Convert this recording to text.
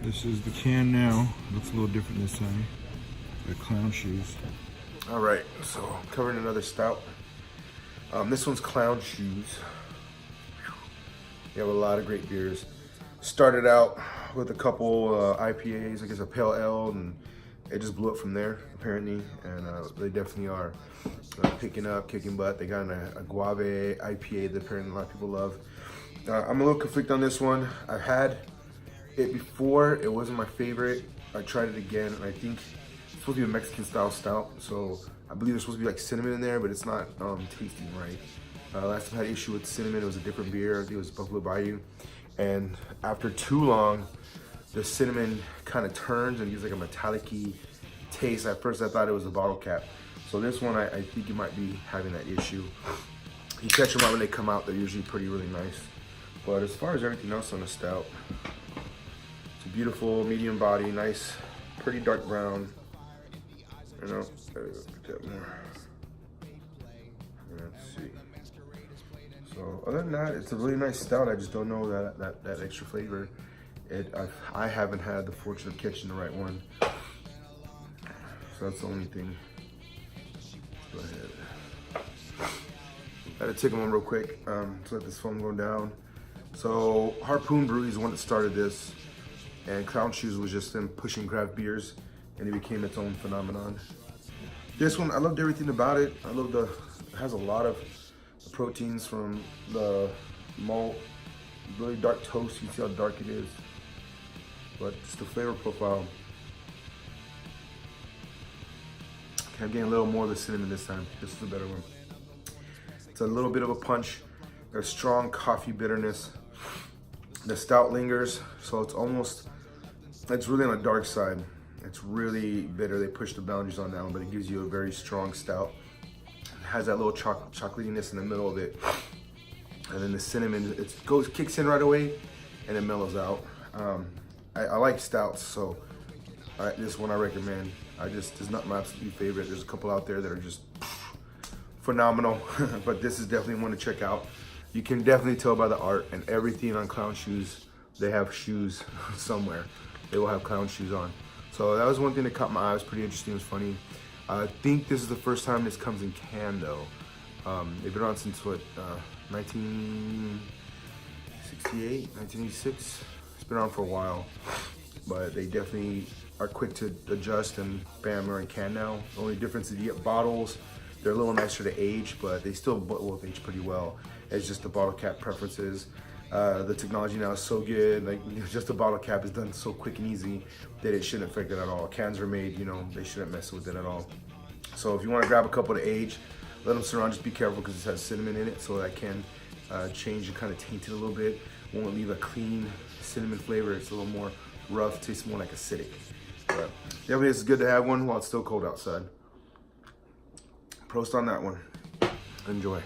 This is the can now. Looks a little different this time. The clown shoes. All right, so covering another stout. This one's Clown Shoes. We have a lot of great beers. Started out with a couple IPAs, I guess a Pale Ale, and it just blew up from there, apparently. And they definitely are picking up, kicking butt. They got a Guave IPA that apparently a lot of people love. I'm a little conflicted on this one. I've had it before. It wasn't my favorite. I tried it again, and I think it's supposed to be a Mexican style stout. So I believe there's supposed to be like cinnamon in there, but it's not tasting right. Last time I had issue with cinnamon, it was a different beer. I think it was Buffalo Bayou. And after too long, the cinnamon kind of turns and gives like a metallic-y taste. At first I thought it was the bottle cap. So this one, I think you might be having that issue. You catch them out when they come out, they're usually really nice. But as far as everything else on the stout, it's a beautiful medium body, nice, pretty dark brown. You know, get that more. Let's see. So other than that, it's a really nice stout. I just don't know that extra flavor. I haven't had the fortune of catching the right one. So that's the only thing. Go ahead. Gotta take them on real quick to let this foam go down. So Harpoon Brewery is the one that started this, and Clown Shoes was just them pushing craft beers, and it became its own phenomenon. This one, I loved everything about it. I love it has a lot of proteins from the malt, really dark toast. You can see how dark it is, but just the flavor profile. Okay, I'm getting a little more of the cinnamon this time. This is a better one. It's a little bit of a punch. There's strong coffee bitterness. The stout lingers, so it's really on the dark side. It's really bitter. They push the boundaries on that one, but it gives you a very strong stout. It has that little chocolatiness in the middle of it. And then the cinnamon, kicks in right away and it mellows out. I like stouts, so this one I recommend. It's not my absolute favorite. There's a couple out there that are just phenomenal, but this is definitely one to check out. You can definitely tell by the art and everything on Clown Shoes. They have shoes somewhere. They will have clown shoes on. So that was one thing that caught my eye. It was pretty interesting. It was funny. I think this is the first time this comes in can though. They've been around since what, 1968, 1986. It's been around for a while, but they definitely are quick to adjust, and bam, they're in can now. The only difference is you get bottles. They're a little nicer to age, but they still both age pretty well. It's just the bottle cap preferences. The technology now is so good, like just the bottle cap is done so quick and easy that it shouldn't affect it at all. Cans are made, they shouldn't mess with it at all. So if you want to grab a couple to age, let them sit around, just be careful because it has cinnamon in it, so that can change and kind of taint it a little bit. Won't leave a clean cinnamon flavor. It's a little more rough, tastes more like acidic. But definitely it's good to have one while it's still cold outside. Prost on that one. Enjoy.